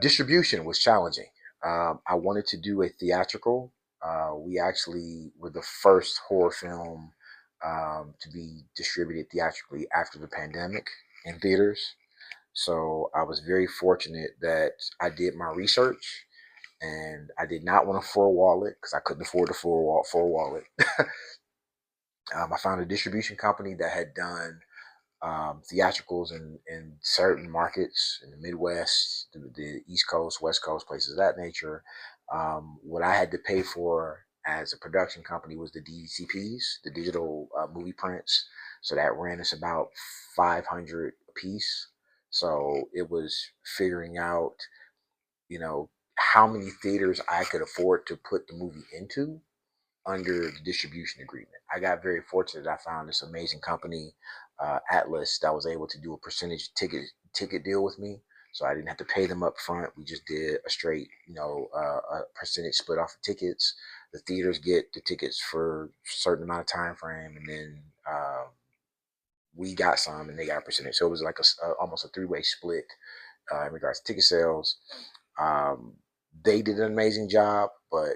Distribution was challenging. I wanted to do a theatrical. We actually were the first horror film to be distributed theatrically after the pandemic in theaters. So I was very fortunate that I did my research, and I did not want to full wallet because I couldn't afford the full wallet. I found a distribution company that had done theatricals in certain markets in the Midwest, the East Coast, West Coast, places of that nature. What I had to pay for as a production company was the DCPs, the digital movie prints. So that ran us about 500 a piece. So it was figuring out, how many theaters I could afford to put the movie into under the distribution agreement. I got very fortunate. I found this amazing company, Atlas, that was able to do a percentage ticket deal with me. So I didn't have to pay them up front. We just did a straight, a percentage split off of tickets. The theaters get the tickets for a certain amount of time frame, and then we got some, and they got a percentage. So it was like almost a three-way split in regards to ticket sales. Um, they did an amazing job, but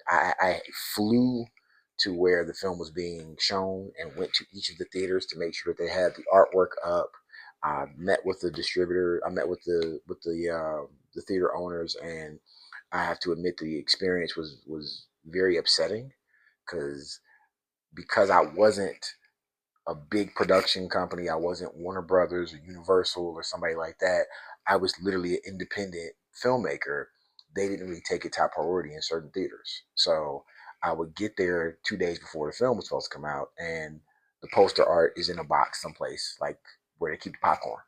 I flew to where the film was being shown and went to each of the theaters to make sure that they had the artwork up. I met with the distributor. I met with the theater owners, and I have to admit the experience was very upsetting because I wasn't a big production company. I wasn't Warner Brothers or Universal or somebody like that. I was literally an independent filmmaker. They didn't really take it top priority in certain theaters. So I would get there 2 days before the film was supposed to come out, and the poster art is in a box someplace, like where they keep the popcorn.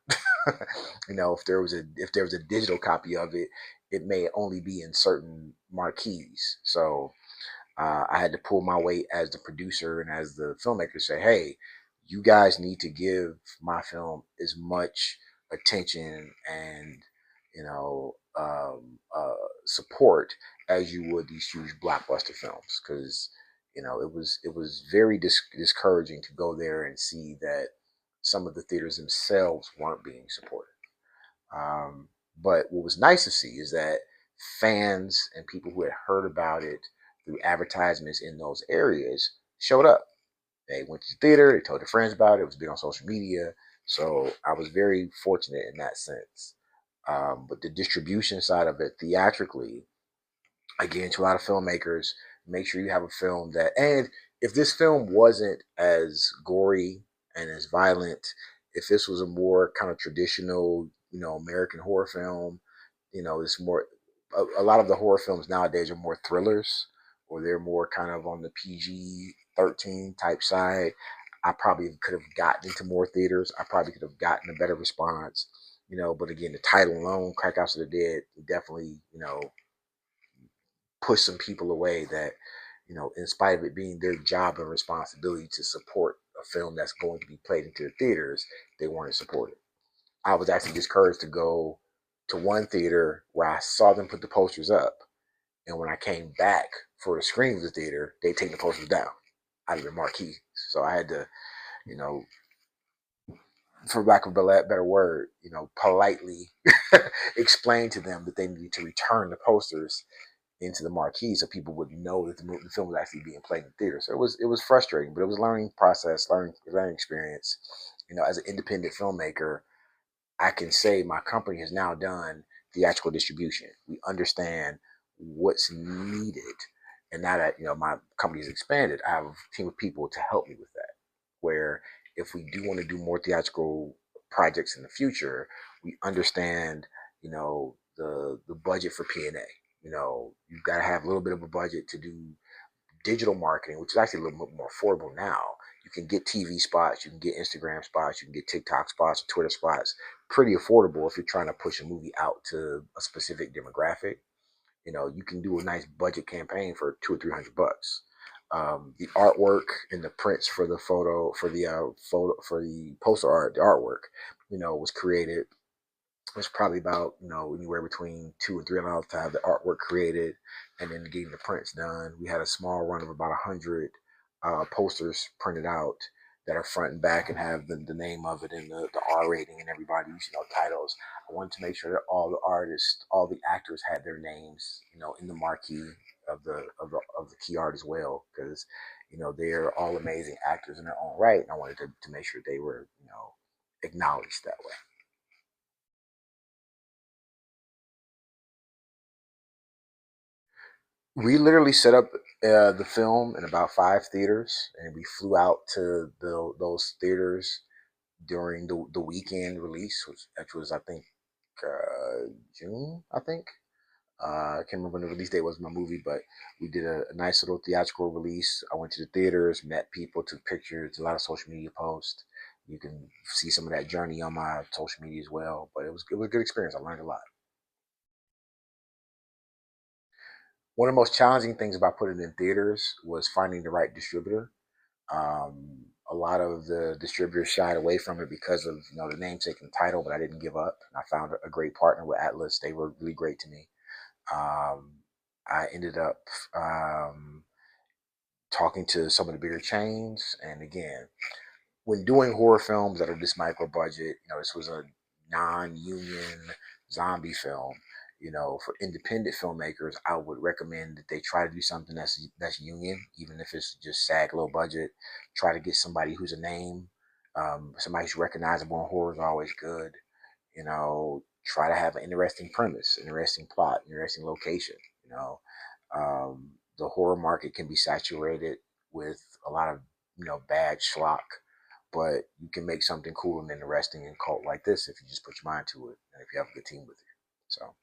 If there was a digital copy of it, it may only be in certain marquees. So I had to pull my weight as the producer and as the filmmaker, say, hey, you guys need to give my film as much attention and support as you would these huge blockbuster films, because it was very discouraging to go there and see that some of the theaters themselves weren't being supported. But what was nice to see is that fans and people who had heard about it through advertisements in those areas showed up. They went to the theater, they told their friends about it, it was big on social media. So I was very fortunate in that sense. But the distribution side of it, theatrically, again, to a lot of filmmakers, make sure you have a film that, and if this film wasn't as gory and as violent, if this was a more kind of traditional, American horror film, it's more, a lot of the horror films nowadays are more thrillers, or they're more kind of on the PG-13 type side. I probably could have gotten into more theaters. I probably could have gotten a better response, but again, the title alone, Crackhouse of the Dead, definitely, push some people away that, in spite of it being their job and responsibility to support a film that's going to be played into the theaters, they weren't supported. I was actually discouraged to go to one theater where I saw them put the posters up, and when I came back for the screening of the theater, they take the posters down out of the marquee. So I had to, you know, for lack of a better word, politely explain to them that they needed to return the posters into the marquee so people would know that the film was actually being played in the theater. So it was frustrating, but it was a learning process, learning experience. As an independent filmmaker, I can say my company has now done theatrical distribution. We understand what's needed, and now that my company has expanded, I have a team of people to help me with that. Where if we do want to do more theatrical projects in the future, we understand the budget for P&A. You've got to have a little bit of a budget to do digital marketing, which is actually a little bit more affordable now. You can get TV spots, you can get Instagram spots, you can get TikTok spots, Twitter spots, pretty affordable if you're trying to push a movie out to a specific demographic. You can do a nice budget campaign for 200 or 300 bucks. The artwork and the prints for the for the poster art, the artwork, was created. It's probably about anywhere between $200 and $300 to have the artwork created, and then getting the prints done. We had a small run of about 100 posters printed out that are front and back and have the name of it and the R rating and everybody's titles. I wanted to make sure that all the artists, all the actors had their names, in the marquee of the key art as well, because they're all amazing actors in their own right, and I wanted to make sure they were acknowledged that way. We literally set up the film in about five theaters, and we flew out to those theaters during the weekend release, which was I think June, I think. I can't remember when the release date was of my movie, but we did a nice little theatrical release. I went to the theaters, met people, took pictures, a lot of social media posts. You can see some of that journey on my social media as well. But it was a good experience. I learned a lot. One of the most challenging things about putting it in theaters was finding the right distributor. A lot of the distributors shied away from it because of the namesake and title, but I didn't give up. I found a great partner with Atlas. They were really great to me. Um, I ended up talking to some of the bigger chains, and again, when doing horror films that are this micro budget, this was a non-union zombie film. For independent filmmakers, I would recommend that they try to do something that's union, even if it's just SAG low budget. Try to get somebody who's a name, somebody who's recognizable in horror is always good. Try to have an interesting premise, interesting plot, interesting location. You know, the horror market can be saturated with a lot of bad schlock, but you can make something cool and interesting and cult like this if you just put your mind to it and if you have a good team with you. So